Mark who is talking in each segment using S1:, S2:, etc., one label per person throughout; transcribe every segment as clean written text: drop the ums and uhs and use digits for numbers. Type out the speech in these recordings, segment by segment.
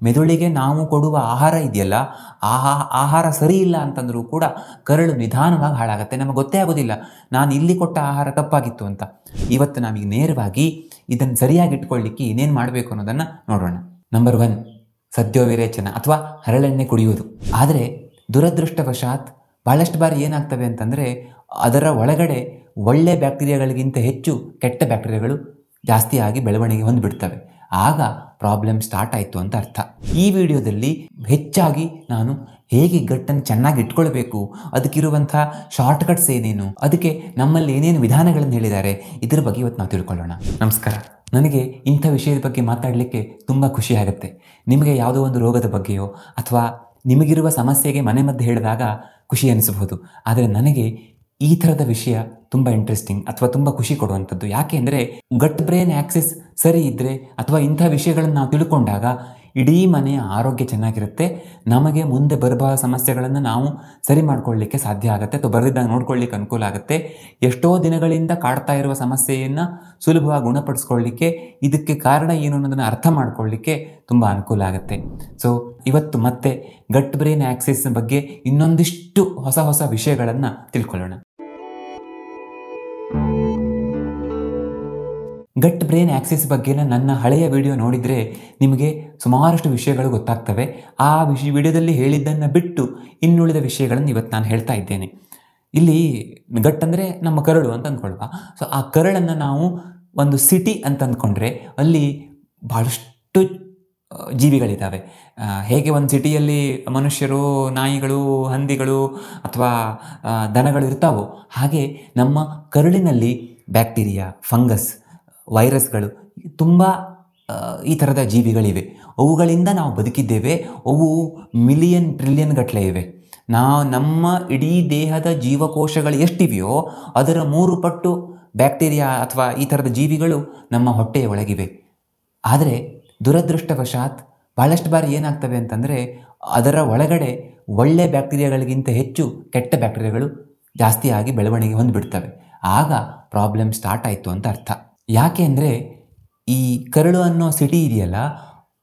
S1: ಮೆದುಳಿಗೆ ನಾವು ಕೊಡುವ ಆಹಾರ ಇದೆಯಲ್ಲ, ಆಹಾರ ಸರಿ ಇಲ್ಲ ಅಂತಂದರೂ ಕೂಡ ಕರಳು ನಿಧಾನವಾಗಿ ಹಾಳಾಗುತ್ತೆ. ನಮಗೆ ಗೊತ್ತೇ ಆಗೋದಿಲ್ಲ ನಾನು ಇಲ್ಲಿ ಕೊಟ್ಟ ಆಹಾರ ತಪ್ಪಾಗಿತ್ತು ಅಂತ. ಇವತ್ತು ನಾವೀಗ ನೇರವಾಗಿ ಇದನ್ನು ಸರಿಯಾಗಿ ಇಟ್ಕೊಳ್ಳಿಕ್ಕೆ ಏನೇನು ಮಾಡಬೇಕು ಅನ್ನೋದನ್ನು ನೋಡೋಣ. ನಂಬರ್ 1, ಸದ್ಯೋವಿರೇಚನ ಅಥವಾ ಹರಳೆಣ್ಣೆ ಕುಡಿಯೋದು. ಆದರೆ ದುರದೃಷ್ಟವಶಾತ್ ಭಾಳಷ್ಟು ಬಾರಿ ಏನಾಗ್ತವೆ ಅಂತಂದರೆ ಅದರ ಒಳಗಡೆ ಒಳ್ಳೆ ಬ್ಯಾಕ್ಟೀರಿಯಾಗಳಿಗಿಂತ ಹೆಚ್ಚು ಕೆಟ್ಟ ಬ್ಯಾಕ್ಟೀರಿಯಾಗಳು ಜಾಸ್ತಿ ಆಗಿ ಬೆಳವಣಿಗೆ ಹೊಂದಿಬಿಡ್ತವೆ. ಆಗ ಪ್ರಾಬ್ಲಮ್ ಸ್ಟಾರ್ಟ್ ಆಯಿತು ಅಂತ ಅರ್ಥ. ಈ ವಿಡಿಯೋದಲ್ಲಿ ಹೆಚ್ಚಾಗಿ ನಾನು ಹೇಗೆ ಗಟ್ಟನ್ನು ಚೆನ್ನಾಗಿ ಇಟ್ಕೊಳ್ಬೇಕು, ಅದಕ್ಕಿರುವಂಥ ಶಾರ್ಟ್ಕಟ್ಸ್ ಏನೇನು, ಅದಕ್ಕೆ ನಮ್ಮಲ್ಲಿ ಏನೇನು ವಿಧಾನಗಳನ್ನು ಹೇಳಿದ್ದಾರೆ, ಇದರ ಬಗ್ಗೆ ಇವತ್ತು ನಾವು ತಿಳ್ಕೊಳ್ಳೋಣ. ನಮಸ್ಕಾರ. ನನಗೆ ಇಂಥ ವಿಷಯದ ಬಗ್ಗೆ ಮಾತಾಡಲಿಕ್ಕೆ ತುಂಬ ಖುಷಿ ಆಗುತ್ತೆ. ನಿಮಗೆ ಯಾವುದೋ ಒಂದು ರೋಗದ ಬಗ್ಗೆಯೋ ಅಥವಾ ನಿಮಗಿರುವ ಸಮಸ್ಯೆಗೆ ಮನೆಮದ್ದು ಹೇಳಿದಾಗ ಖುಷಿ ಅನಿಸಬಹುದು. ಆದರೆ ನನಗೆ ಈ ಥರದ ವಿಷಯ ತುಂಬ ಇಂಟ್ರೆಸ್ಟಿಂಗ್ ಅಥವಾ ತುಂಬ ಖುಷಿ ಕೊಡುವಂಥದ್ದು. ಯಾಕೆ ಅಂದರೆ ಗಟ್ ಬ್ರೈನ್ ಆಕ್ಸಿಸ್ ಸರಿ ಇದ್ದರೆ ಅಥವಾ ಇಂಥ ವಿಷಯಗಳನ್ನು ನಾವು ತಿಳ್ಕೊಂಡಾಗ ಇಡೀ ಮನೆಯ ಆರೋಗ್ಯ ಚೆನ್ನಾಗಿರುತ್ತೆ. ನಮಗೆ ಮುಂದೆ ಬರಬಹುವ ಸಮಸ್ಯೆಗಳನ್ನು ನಾವು ಸರಿ ಮಾಡ್ಕೊಳ್ಳಿಕ್ಕೆ ಸಾಧ್ಯ ಆಗುತ್ತೆ ಅಥವಾ ಬರದಿದ್ದಾಗ ನೋಡ್ಕೊಳ್ಳಿಕ್ಕೆ ಅನುಕೂಲ ಆಗುತ್ತೆ. ಎಷ್ಟೋ ದಿನಗಳಿಂದ ಕಾಡ್ತಾ ಇರುವ ಸಮಸ್ಯೆಯನ್ನು ಸುಲಭವಾಗಿ ಗುಣಪಡಿಸ್ಕೊಳ್ಳಿಕ್ಕೆ, ಇದಕ್ಕೆ ಕಾರಣ ಏನು ಅನ್ನೋದನ್ನು ಅರ್ಥ ಮಾಡ್ಕೊಳ್ಳಿಕ್ಕೆ ತುಂಬ ಅನುಕೂಲ ಆಗುತ್ತೆ. ಸೊ ಇವತ್ತು ಮತ್ತೆ ಗಟ್ ಬ್ರೈನ್ ಆಕ್ಸಿಸ್ ಬಗ್ಗೆ ಇನ್ನೊಂದಿಷ್ಟು ಹೊಸ ಹೊಸ ವಿಷಯಗಳನ್ನು ತಿಳ್ಕೊಳ್ಳೋಣ. ಗಟ್ ಬ್ರೈನ್ ಆಕ್ಸಿಸ್ ಬಗ್ಗೆ ನನ್ನ ಹಳೆಯ ವಿಡಿಯೋ ನೋಡಿದರೆ ನಿಮಗೆ ಸುಮಾರಷ್ಟು ವಿಷಯಗಳು ಗೊತ್ತಾಗ್ತವೆ. ಆ ವಿಡಿಯೋದಲ್ಲಿ ಹೇಳಿದ್ದನ್ನು ಬಿಟ್ಟು ಇನ್ನುಳಿದ ವಿಷಯಗಳನ್ನು ಇವತ್ತು ನಾನು ಹೇಳ್ತಾ ಇದ್ದೇನೆ. ಇಲ್ಲಿ ಗಟ್ ಅಂದರೆ ನಮ್ಮ ಕರಳು ಅಂತ ಅಂದ್ಕೊಳ್ವಾ. ಸೊ ಆ ಕರಳನ್ನು ನಾವು ಒಂದು ಸಿಟಿ ಅಂತ ಅಂದ್ಕೊಂಡ್ರೆ ಅಲ್ಲಿ ಭಾಳಷ್ಟು ಜೀವಿಗಳಿದ್ದಾವೆ. ಹೇಗೆ ಒಂದು ಸಿಟಿಯಲ್ಲಿ ಮನುಷ್ಯರು, ನಾಯಿಗಳು, ಹಂದಿಗಳು ಅಥವಾ ದನಗಳು ಇರ್ತಾವೋ, ಹಾಗೆ ನಮ್ಮ ಕರಳಿನಲ್ಲಿ ಬ್ಯಾಕ್ಟೀರಿಯಾ, ಫಂಗಸ್, ವೈರಸ್ಗಳು ತುಂಬ ಈ ಥರದ ಜೀವಿಗಳಿವೆ. ಅವುಗಳಿಂದ ನಾವು ಬದುಕಿದ್ದೇವೆ. ಅವು ಮಿಲಿಯನ್ ಟ್ರಿಲಿಯನ್ ಗಟ್ಟಲೆ ಇವೆ. ನಮ್ಮ ಇಡೀ ದೇಹದ ಜೀವಕೋಶಗಳು ಎಷ್ಟಿವೆಯೋ ಅದರ 3 ಪಟ್ಟು ಬ್ಯಾಕ್ಟೀರಿಯಾ ಅಥವಾ ಈ ಥರದ ಜೀವಿಗಳು ನಮ್ಮ ಹೊಟ್ಟೆಯ ಒಳಗಿವೆ. ಆದರೆ ದುರದೃಷ್ಟವಶಾತ್ ಭಾಳಷ್ಟು ಬಾರಿ ಏನಾಗ್ತವೆ ಅಂತಂದರೆ ಅದರ ಒಳಗಡೆ ಒಳ್ಳೆ ಬ್ಯಾಕ್ಟೀರಿಯಾಗಳಿಗಿಂತ ಹೆಚ್ಚು ಕೆಟ್ಟ ಬ್ಯಾಕ್ಟೀರಿಯಾಗಳು ಜಾಸ್ತಿ ಆಗಿ ಬೆಳವಣಿಗೆ ಹೊಂದಿಬಿಡ್ತವೆ. ಆಗ ಪ್ರಾಬ್ಲಮ್ ಸ್ಟಾರ್ಟ್ ಆಯಿತು ಅಂತ ಅರ್ಥ. ಯಾಕೆ ಅಂದರೆ ಈ ಕರಳು ಅನ್ನೋ ಸಿಟಿ ಇದೆಯಲ್ಲ,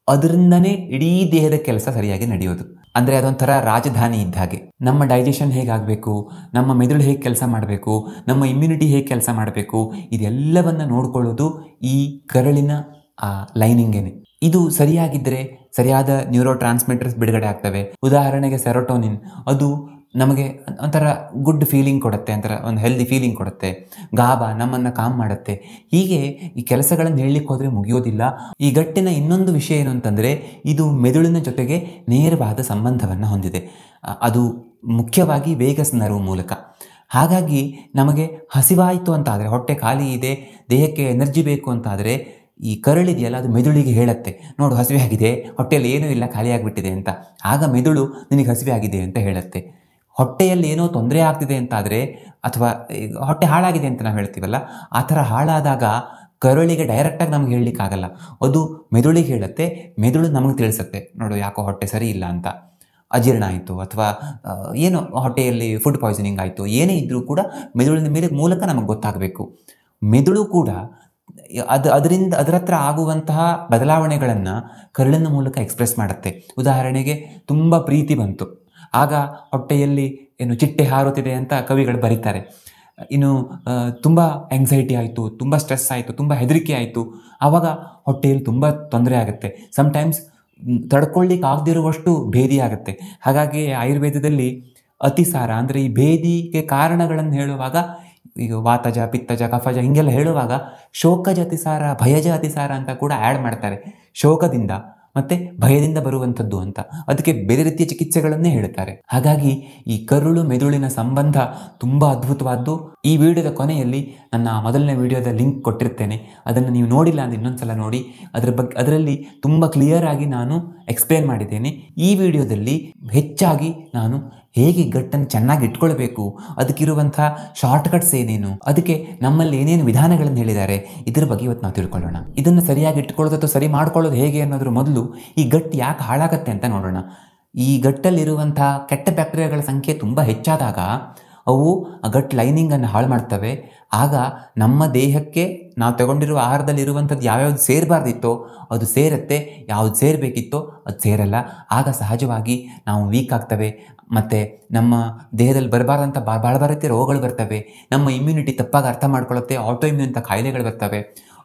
S1: ಅದರಿಂದನೇ ಇಡೀ ದೇಹದ ಕೆಲಸ ಸರಿಯಾಗಿ ನಡೆಯೋದು. ಅಂದರೆ ಅದೊಂಥರ ರಾಜಧಾನಿ ಇದ್ದ ಹಾಗೆ. ನಮ್ಮ ಡೈಜೆಷನ್ ಹೇಗಾಗಬೇಕು, ನಮ್ಮ ಮೆದುಳು ಹೇಗೆ ಕೆಲಸ ಮಾಡಬೇಕು, ನಮ್ಮ ಇಮ್ಯುನಿಟಿ ಹೇಗೆ ಕೆಲಸ ಮಾಡಬೇಕು, ಇದೆಲ್ಲವನ್ನು ನೋಡ್ಕೊಳ್ಳೋದು ಈ ಕರಳಿನ ಲೈನಿಂಗೇನೆ. ಇದು ಸರಿಯಾಗಿದ್ದರೆ ಸರಿಯಾದ ನ್ಯೂರೋ ಟ್ರಾನ್ಸ್ಮಿಟರ್ಸ್ ಬಿಡುಗಡೆ ಆಗ್ತವೆ. ಉದಾಹರಣೆಗೆ ಸೆರೋಟೋನಿನ್, ಅದು ನಮಗೆ ಒಂಥರ ಗುಡ್ ಫೀಲಿಂಗ್ ಕೊಡುತ್ತೆ, ಒಂಥರ ಒಂದು ಹೆಲ್ದಿ ಫೀಲಿಂಗ್ ಕೊಡುತ್ತೆ. ಗಾಬಾ ನಮ್ಮನ್ನು ಕಾಮ್ ಮಾಡುತ್ತೆ. ಹೀಗೆ ಈ ಕೆಲಸಗಳನ್ನು ಹೇಳಲಿಕ್ಕೆ ಹೋದರೆ ಮುಗಿಯೋದಿಲ್ಲ. ಈ ಗಟ್ಟಿನ ಇನ್ನೊಂದು ವಿಷಯ ಏನು ಅಂತಂದರೆ ಇದು ಮೆದುಳಿನ ಜೊತೆಗೆ ನೇರವಾದ ಸಂಬಂಧವನ್ನು ಹೊಂದಿದೆ. ಅದು ಮುಖ್ಯವಾಗಿ ವೇಗಸ್ ನರ್ವ್ ಮೂಲಕ. ಹಾಗಾಗಿ ನಮಗೆ ಹಸಿವಾಯಿತು ಅಂತಾದರೆ, ಹೊಟ್ಟೆ ಖಾಲಿ ಇದೆ, ದೇಹಕ್ಕೆ ಎನರ್ಜಿ ಬೇಕು ಅಂತಾದರೆ ಈ ಕರಳಿದೆಯಲ್ಲ ಅದು ಮೆದುಳಿಗೆ ಹೇಳುತ್ತೆ, ನೋಡು ಹಸಿವೆ ಆಗಿದೆ, ಹೊಟ್ಟೆಯಲ್ಲಿ ಏನೂ ಇಲ್ಲ, ಖಾಲಿಯಾಗಿಬಿಟ್ಟಿದೆ ಅಂತ. ಆಗ ಮೆದುಳು ನಿನಗೆ ಹಸಿವೆ ಆಗಿದೆ ಅಂತ ಹೇಳುತ್ತೆ. ಹೊಟ್ಟೆಯಲ್ಲಿ ಏನೋ ತೊಂದರೆ ಆಗ್ತಿದೆ ಅಂತಾದರೆ ಅಥವಾ ಹೊಟ್ಟೆ ಹಾಳಾಗಿದೆ ಅಂತ ನಾವು ಹೇಳ್ತೀವಲ್ಲ, ಆ ಥರ ಹಾಳಾದಾಗ ಕರಳಿಗೆ ಡೈರೆಕ್ಟಾಗಿ ನಮ್ಗೆ ಹೇಳಲಿಕ್ಕಾಗಲ್ಲ. ಅದು ಮೆದುಳಿಗೆ ಹೇಳುತ್ತೆ. ಮೆದುಳು ನಮಗೆ ತಿಳಿಸುತ್ತೆ, ನೋಡು ಯಾಕೋ ಹೊಟ್ಟೆ ಸರಿ ಇಲ್ಲ ಅಂತ. ಅಜೀರ್ಣ ಆಯಿತು ಅಥವಾ ಏನೋ ಹೊಟ್ಟೆಯಲ್ಲಿ ಫುಡ್ ಪಾಯ್ಸನಿಂಗ್ ಆಯಿತು, ಏನೇ ಇದ್ದರೂ ಕೂಡ ಮೆದುಳಿನ ಮೂಲಕ ನಮಗೆ ಗೊತ್ತಾಗಬೇಕು. ಮೆದುಳು ಕೂಡ ಅದರ ಹತ್ರ ಆಗುವಂತಹ ಬದಲಾವಣೆಗಳನ್ನು ಕರಳಿನ ಮೂಲಕ ಎಕ್ಸ್ಪ್ರೆಸ್ ಮಾಡುತ್ತೆ. ಉದಾಹರಣೆಗೆ ತುಂಬ ಪ್ರೀತಿ ಬಂತು, ಆಗ ಹೊಟ್ಟೆಯಲ್ಲಿ ಏನು ಚಿಟ್ಟೆ ಹಾರುತ್ತಿದೆ ಅಂತ ಕವಿಗಳು ಬರೀತಾರೆ. ಇನ್ನು ತುಂಬ ಆಂಗ್ಸೈಟಿ ಆಯಿತು, ತುಂಬ ಸ್ಟ್ರೆಸ್ ಆಯಿತು, ತುಂಬ ಹೆದರಿಕೆ ಆಯಿತು, ಆವಾಗ ಹೊಟ್ಟೆಯಲ್ಲಿ ತುಂಬ ತೊಂದರೆ ಆಗುತ್ತೆ. ಸಮ್ಟೈಮ್ಸ್ ತಡ್ಕೊಳ್ಳಿಕ್ಕೆ ಆಗದಿರುವಷ್ಟು ಭೇದಿ ಆಗುತ್ತೆ. ಹಾಗಾಗಿ ಆಯುರ್ವೇದದಲ್ಲಿ ಅತಿಸಾರ ಅಂದರೆ ಈ ಭೇದಿಗೆ ಕಾರಣಗಳನ್ನು ಹೇಳುವಾಗ, ಈಗ ವಾತಜ, ಪಿತ್ತಜ, ಕಫಜ ಹಿಂಗೆಲ್ಲ ಹೇಳುವಾಗ ಶೋಕಜ ಅತಿಸಾರ, ಭಯಜ ಅತಿಸಾರ ಅಂತ ಕೂಡ ಆ್ಯಡ್ ಮಾಡ್ತಾರೆ. ಶೋಕದಿಂದ ಮತ್ತು ಭಯದಿಂದ ಬರುವಂಥದ್ದು ಅಂತ. ಅದಕ್ಕೆ ಬೇರೆ ರೀತಿಯ ಚಿಕಿತ್ಸೆಗಳನ್ನೇ ಹೇಳ್ತಾರೆ. ಹಾಗಾಗಿ ಈ ಕರುಳು ಮೆದುಳಿನ ಸಂಬಂಧ ತುಂಬ ಅದ್ಭುತವಾದ್ದು. ಈ ವಿಡಿಯೋದ ಕೊನೆಯಲ್ಲಿ ನನ್ನ ಮೊದಲನೇ ವಿಡಿಯೋದ ಲಿಂಕ್ ಕೊಟ್ಟಿರ್ತೇನೆ. ಅದನ್ನು ನೀವು ನೋಡಿಲ್ಲ ಅಂದರೆ ಇನ್ನೊಂದ್ಸಲ ನೋಡಿ. ಅದರಲ್ಲಿ ತುಂಬ ಕ್ಲಿಯರ್ ಆಗಿ ನಾನು ಎಕ್ಸ್ಪ್ಲೇನ್ ಮಾಡಿದ್ದೇನೆ. ಈ ವಿಡಿಯೋದಲ್ಲಿ ಹೆಚ್ಚಾಗಿ ನಾನು ಹೇಗೆ ಗಟ್ಟನ್ನು ಚೆನ್ನಾಗಿ ಇಟ್ಕೊಳ್ಬೇಕು, ಅದಕ್ಕಿರುವಂಥ ಶಾರ್ಟ್ಕಟ್ಸ್ ಏನೇನು, ಅದಕ್ಕೆ ನಮ್ಮಲ್ಲಿ ಏನೇನು ವಿಧಾನಗಳನ್ನು ಹೇಳಿದ್ದಾರೆ, ಇದರ ಬಗ್ಗೆ ಇವತ್ತು ನಾವು ತಿಳ್ಕೊಳ್ಳೋಣ. ಇದನ್ನು ಸರಿಯಾಗಿ ಇಟ್ಕೊಳ್ಳೋದು ಅಥವಾ ಸರಿ ಮಾಡ್ಕೊಳ್ಳೋದು ಹೇಗೆ ಅನ್ನೋದ್ರ ಮೊದಲು ಈ ಗಟ್ಟು ಯಾಕೆ ಹಾಳಾಗತ್ತೆ ಅಂತ ನೋಡೋಣ. ಈ ಗಟ್ಟಲ್ಲಿರುವಂಥ ಕೆಟ್ಟ ಬ್ಯಾಕ್ಟೀರಿಯಾಗಳ ಸಂಖ್ಯೆ ತುಂಬ ಹೆಚ್ಚಾದಾಗ ಅವು ಗಟ್ ಲೈನಿಂಗನ್ನು ಹಾಳು ಮಾಡ್ತವೆ. ಆಗ ನಮ್ಮ ದೇಹಕ್ಕೆ ನಾವು ತಗೊಂಡಿರುವ ಆಹಾರದಲ್ಲಿ ಇರುವಂಥದ್ದು ಯಾವ್ಯಾವ್ದು ಸೇರಬಾರ್ದಿತ್ತೋ ಅದು ಸೇರುತ್ತೆ, ಯಾವ್ದು ಸೇರಬೇಕಿತ್ತೋ ಅದು ಸೇರಲ್ಲ. ಆಗ ಸಹಜವಾಗಿ ನಾವು ವೀಕ್ ಆಗ್ತವೆ ಮತ್ತು ನಮ್ಮ ದೇಹದಲ್ಲಿ ಬರಬಾರ್ದಂಥ ಭಾಳ ರೀತಿಯ ರೋಗಗಳು ಬರ್ತವೆ. ನಮ್ಮ ಇಮ್ಯುನಿಟಿ ತಪ್ಪಾಗಿ ಅರ್ಥ ಮಾಡ್ಕೊಳ್ಳುತ್ತೆ, ಆಟೋ ಇಮ್ಯೂನ್ ಅಂತ ಕಾಯಿಲೆಗಳು ಬರ್ತವೆ.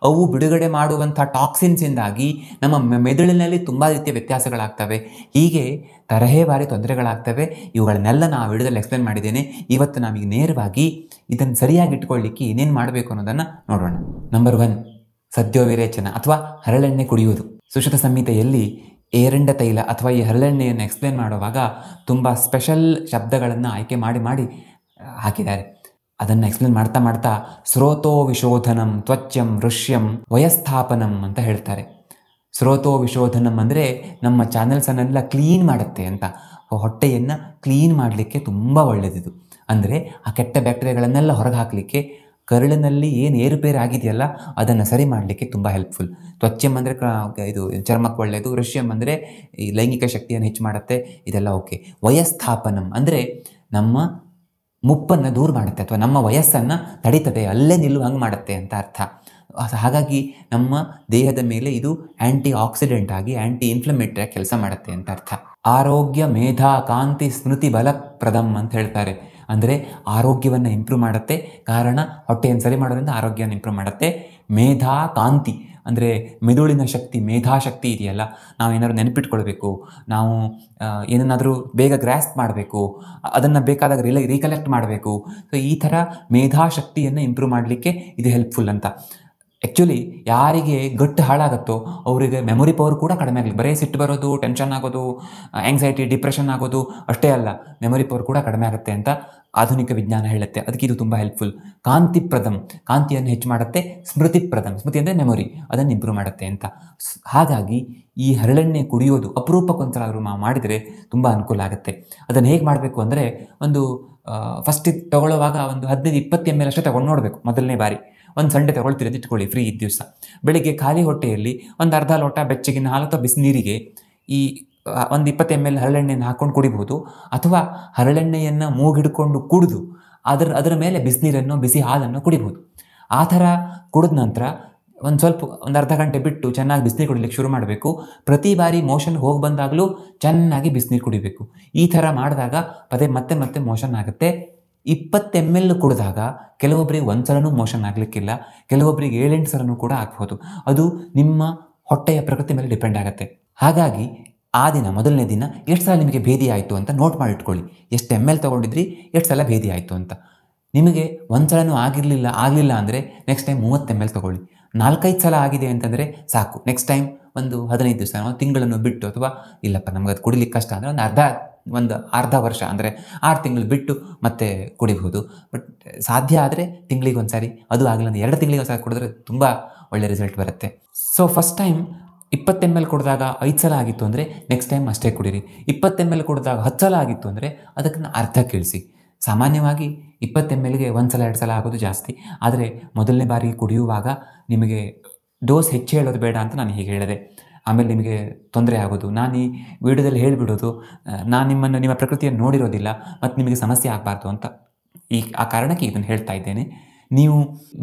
S1: ಅವು ಬಿಡುಗಡೆ ಮಾಡುವಂಥ ಟಾಕ್ಸಿನ್ಸಿಂದಾಗಿ ನಮ್ಮ ಮೆದುಳಿನಲ್ಲಿ ತುಂಬ ರೀತಿಯ ವ್ಯತ್ಯಾಸಗಳಾಗ್ತವೆ. ಹೀಗೆ ತರಹೇವಾರಿ ತೊಂದರೆಗಳಾಗ್ತವೆ. ಇವುಗಳನ್ನೆಲ್ಲ ನಾವು ವಿಡಿಯೋದಲ್ಲಿ ಎಕ್ಸ್ಪ್ಲೇನ್ ಮಾಡಿದ್ದೇನೆ. ಇವತ್ತು ನಾವೀಗ ನೇರವಾಗಿ ಇದನ್ನು ಸರಿಯಾಗಿ ಇಟ್ಕೊಳ್ಳಿಕ್ಕೆ ಏನೇನು ಮಾಡಬೇಕು ಅನ್ನೋದನ್ನು ನೋಡೋಣ. ನಂಬರ್ 1, ಸದ್ಯೋವಿರೇಚನ ಅಥವಾ ಹರಳೆಣ್ಣೆ ಕುಡಿಯುವುದು. ಸುಶ್ರುತ ಸಂಹಿತೆಯಲ್ಲಿ ಏರಂಡ ತೈಲ ಅಥವಾ ಈ ಹರಳೆಣ್ಣೆಯನ್ನು ಎಕ್ಸ್ಪ್ಲೇನ್ ಮಾಡುವಾಗ ತುಂಬ ಸ್ಪೆಷಲ್ ಶಬ್ದಗಳನ್ನು ಆಯ್ಕೆ ಮಾಡಿ ಹಾಕಿದ್ದಾರೆ. ಅದನ್ನು ಎಕ್ಸ್ಪ್ಲೇನ್ ಮಾಡ್ತಾ ಸ್ರೋತೋ ವಿಶೋಧನಂ ತ್ವಚ್ಯಂ ಋಷ್ಯಂ ವಯಸ್ಥಾಪನಂ ಅಂತ ಹೇಳ್ತಾರೆ. ಸ್ರೋತೋ ವಿಶೋಧನಂ ಅಂದರೆ ನಮ್ಮ ಚಾನೆಲ್ಸನ್ನೆಲ್ಲ ಕ್ಲೀನ್ ಮಾಡುತ್ತೆ ಅಂತ. ಹೊಟ್ಟೆಯನ್ನು ಕ್ಲೀನ್ ಮಾಡಲಿಕ್ಕೆ ತುಂಬ ಒಳ್ಳೆಯದಿದು. ಅಂದರೆ ಆ ಕೆಟ್ಟ ಬ್ಯಾಕ್ಟೀರಿಯಾಗಳನ್ನೆಲ್ಲ ಹೊರಗೆ ಹಾಕಲಿಕ್ಕೆ, ಕರುಳಿನಲ್ಲಿ ಏನು ಏರುಪೇರು ಆಗಿದೆಯಲ್ಲ ಅದನ್ನು ಸರಿ ಮಾಡಲಿಕ್ಕೆ ತುಂಬ ಹೆಲ್ಪ್ಫುಲ್. ತ್ವಚ್ಯಂ ಅಂದರೆ ಇದು ಚರ್ಮಕ್ಕೆ ಒಳ್ಳೆಯದು, ಋಷ್ಯಂ ಅಂದರೆ ಈ ಲೈಂಗಿಕ ಶಕ್ತಿಯನ್ನು ಹೆಚ್ಚು ಮಾಡುತ್ತೆ, ಇದೆಲ್ಲ ಓಕೆ. ವಯಸ್ಥಾಪನಂ ಅಂದರೆ ನಮ್ಮ ಮುಪ್ಪನ್ನು ದೂರ ಮಾಡುತ್ತೆ ಅಥವಾ ನಮ್ಮ ವಯಸ್ಸನ್ನು ತಡೀತದೆ, ಅಲ್ಲೇ ನಿಲ್ಲುವಂಗೆ ಮಾಡುತ್ತೆ ಅಂತ ಅರ್ಥ. ಹಾಗಾಗಿ ನಮ್ಮ ದೇಹದ ಮೇಲೆ ಇದು ಆ್ಯಂಟಿ ಆಕ್ಸಿಡೆಂಟ್ ಆಗಿ ಆ್ಯಂಟಿ ಇನ್ಫ್ಲಮೇಟರಿ ಕೆಲಸ ಮಾಡುತ್ತೆ ಅಂತ ಅರ್ಥ. ಆರೋಗ್ಯ ಮೇಧಾ ಕಾಂತಿ ಸ್ಮೃತಿ ಬಲಪ್ರದಂ ಅಂತ ಹೇಳ್ತಾರೆ. ಅಂದರೆ ಆರೋಗ್ಯವನ್ನು ಇಂಪ್ರೂವ್ ಮಾಡುತ್ತೆ, ಕಾರಣ ಹೊಟ್ಟೆಯನ್ನು ಸರಿ ಮಾಡೋದ್ರಿಂದ ಆರೋಗ್ಯವನ್ನು ಇಂಪ್ರೂವ್ ಮಾಡುತ್ತೆ. ಮೇಧಾ ಕಾಂತಿ ಅಂದರೆ ಮೆದುಳಿನ ಶಕ್ತಿ, ಮೇಧಾಶಕ್ತಿ ಇದೆಯಲ್ಲ, ನಾವೇನಾದ್ರು ನೆನಪಿಟ್ಕೊಳ್ಬೇಕು, ನಾವು ಏನನ್ನಾದರೂ ಬೇಗ ಗ್ರಾಸ್ಪ್ ಮಾಡಬೇಕು, ಅದನ್ನು ಬೇಕಾದಾಗ ರೀಕಲೆಕ್ಟ್ ಮಾಡಬೇಕು. ಸೊ ಈ ಥರ ಮೇಧಾಶಕ್ತಿಯನ್ನು ಇಂಪ್ರೂವ್ ಮಾಡಲಿಕ್ಕೆ ಇದು ಹೆಲ್ಪ್ಫುಲ್ ಅಂತ. ಆ್ಯಕ್ಚುಲಿ ಯಾರಿಗೆ ಗಟ್ಟು ಹಾಳಾಗುತ್ತೋ ಅವರಿಗೆ ಮೆಮೊರಿ ಪವರ್ ಕೂಡ ಕಡಿಮೆ ಆಗಲಿ. ಬರೀ ಸಿಟ್ಟು ಬರೋದು, ಟೆನ್ಷನ್ ಆಗೋದು, ಆ್ಯಂಗ್ಸೈಟಿ, ಡಿಪ್ರೆಷನ್ ಆಗೋದು ಅಷ್ಟೇ ಅಲ್ಲ, ಮೆಮೊರಿ ಪವರ್ ಕೂಡ ಕಡಿಮೆ ಆಗುತ್ತೆ ಅಂತ ಆಧುನಿಕ ವಿಜ್ಞಾನ ಹೇಳುತ್ತೆ. ಅದಕ್ಕೆ ಇದು ತುಂಬ ಹೆಲ್ಪ್ಫುಲ್. ಕಾಂತಿಪ್ರದಂ, ಕಾಂತಿಯನ್ನು ಹೆಚ್ಚು ಮಾಡುತ್ತೆ. ಸ್ಮೃತಿಪ್ರದಂ, ಸ್ಮೃತಿ ಅಂದರೆ ಮೆಮೊರಿ, ಅದನ್ನು ಇಂಪ್ರೂವ್ ಮಾಡುತ್ತೆ ಅಂತ. ಹಾಗಾಗಿ ಈ ಹರಳೆಣ್ಣೆ ಕುಡಿಯೋದು ಅಪರೂಪಕ್ಕೊಂದ್ಸಲ ಮಾಡಿದರೆ ತುಂಬ ಅನುಕೂಲ ಆಗುತ್ತೆ. ಅದನ್ನು ಹೇಗೆ ಮಾಡಬೇಕು ಅಂದರೆ, ಒಂದು ಫಸ್ಟ್ ತಗೊಳ್ಳುವಾಗ ಒಂದು 15-20 ml ಅಷ್ಟೇ ತೊಗೊಂಡು ನೋಡಬೇಕು. ಮೊದಲನೇ ಬಾರಿ ಒಂದು ಸಂಡೆ ತೊಗೊಳ್ತೀರಿ ಅಂತ ಇಟ್ಕೊಳ್ಳಿ, ಫ್ರೀ ಇದ್ದ ದಿವಸ ಬೆಳಿಗ್ಗೆ ಖಾಲಿ ಹೊಟ್ಟೆಯಲ್ಲಿ ಒಂದು ಅರ್ಧ ಲೋಟ ಬೆಚ್ಚಗಿನ ಹಾಲು ಅಥವಾ ಬಿಸಿನೀರಿಗೆ ಈ ಒಂದು 20 ml ಹರಳೆಣ್ಣೆಯನ್ನು ಹಾಕ್ಕೊಂಡು ಕುಡಿಬೋದು. ಅಥವಾ ಹರಳೆಣ್ಣೆಯನ್ನು ಮೂಗಿಡ್ಕೊಂಡು ಕುಡಿದು ಅದರ ಮೇಲೆ ಬಿಸಿನೀರನ್ನು, ಬಿಸಿ ಹಾಲನ್ನು ಕುಡಿಬೋದು. ಆ ಥರ ಕುಡಿದ ನಂತರ ಒಂದು ಅರ್ಧ ಗಂಟೆ ಬಿಟ್ಟು ಚೆನ್ನಾಗಿ ಬಿಸಿನೀರು ಕುಡಿಲಿಕ್ಕೆ ಶುರು ಮಾಡಬೇಕು. ಪ್ರತಿ ಬಾರಿ ಮೋಷನ್ ಹೋಗಿ ಬಂದಾಗಲೂ ಚೆನ್ನಾಗಿ ಬಿಸಿನೀರು ಕುಡಿಬೇಕು. ಈ ಥರ ಮಾಡಿದಾಗ ಮತ್ತೆ ಮೋಷನ್ ಆಗುತ್ತೆ. 20 ml ಕುಡಿದಾಗ ಕೆಲವೊಬ್ಬರಿಗೆ ಒಂದು ಸಲನೂ ಮೋಷನ್ ಆಗಲಿಕ್ಕಿಲ್ಲ, ಕೆಲವೊಬ್ಬರಿಗೆ 7-8 ಸಲನೂ ಕೂಡ ಆಗ್ಬೋದು. ಅದು ನಿಮ್ಮ ಹೊಟ್ಟೆಯ ಪ್ರಕೃತಿ ಮೇಲೆ ಡಿಪೆಂಡ್ ಆಗುತ್ತೆ. ಹಾಗಾಗಿ ಆ ದಿನ, ಮೊದಲನೇ ದಿನ ಎಷ್ಟು ಸಲ ನಿಮಗೆ ಭೇದಿ ಆಯಿತು ಅಂತ ನೋಟ್ ಮಾಡಿಟ್ಕೊಳ್ಳಿ. ಎಷ್ಟು ml ತೊಗೊಂಡಿದ್ರಿ, ಎಷ್ಟು ಸಲ ಭೇದಿ ಆಯಿತು ಅಂತ. ನಿಮಗೆ ಒಂದು ಸಲನೂ ಆಗಲಿಲ್ಲ ಅಂದರೆ ನೆಕ್ಸ್ಟ್ ಟೈಮ್ 30 ml ತೊಗೊಳ್ಳಿ. 4-5 ಸಲ ಆಗಿದೆ ಅಂತಂದರೆ ಸಾಕು. ನೆಕ್ಸ್ಟ್ ಟೈಮ್ ಒಂದು 15 ದಿವಸ, ತಿಂಗಳನ್ನು ಬಿಟ್ಟು, ಅಥವಾ ಇಲ್ಲಪ್ಪ ನಮಗೆ ಅದು ಕುಡಿಲಿಕ್ಕೆ ಕಷ್ಟ ಅಂದರೆ ಒಂದು ಅರ್ಧ ವರ್ಷ ಅಂದರೆ 6 ತಿಂಗಳು ಬಿಟ್ಟು ಮತ್ತೆ ಕುಡಿಬಹುದು. ಬಟ್ ಸಾಧ್ಯ ಆದರೆ ತಿಂಗಳಿಗೆ ಒಂದು ಸಾರಿ, ಅದು ಆಗಲ್ಲ ಅಂದರೆ 2 ತಿಂಗಳಿಗೆ ಒಂದು ಸಾರಿ ಕುಡಿದ್ರೆ ತುಂಬ ಒಳ್ಳೆ ರಿಸಲ್ಟ್ ಬರುತ್ತೆ. ಸೊ ಫಸ್ಟ್ ಟೈಮ್ 20 ml ಕುಡಿದಾಗ 5 ಸಲ ಆಗಿತ್ತು ಅಂದರೆ ನೆಕ್ಸ್ಟ್ ಟೈಮ್ ಅಷ್ಟೇ ಕುಡೀರಿ. 20 ml ಕುಡಿದಾಗ 10 ಸಲ ಆಗಿತ್ತು ಅಂದರೆ ಅದಕ್ಕೆ ಅರ್ಧ ಕೇಳಿಸಿ. ಸಾಮಾನ್ಯವಾಗಿ 20 mlಗೆ 1 ಸಲ 2 ಸಲ ಆಗೋದು ಜಾಸ್ತಿ. ಆದರೆ ಮೊದಲನೇ ಬಾರಿ ಕುಡಿಯುವಾಗ ನಿಮಗೆ ಡೋಸ್ ಹೆಚ್ಚು ಹೇಳೋದು ಬೇಡ ಅಂತ ನಾನು ಹೀಗೆ ಹೇಳಿದೆ. ಆಮೇಲೆ ನಿಮಗೆ ತೊಂದರೆ ಆಗೋದು, ನಾನು ಈ ವಿಡಿಯೋದಲ್ಲಿ ಹೇಳಿಬಿಡೋದು, ನಾನು ನಿಮ್ಮ ಪ್ರಕೃತಿಯನ್ನು ನೋಡಿರೋದಿಲ್ಲ ಮತ್ತು ನಿಮಗೆ ಸಮಸ್ಯೆ ಆಗಬಾರ್ದು ಅಂತ ಆ ಕಾರಣಕ್ಕೆ ಇದನ್ನು ಹೇಳ್ತಾ ಇದ್ದೇನೆ. ನೀವು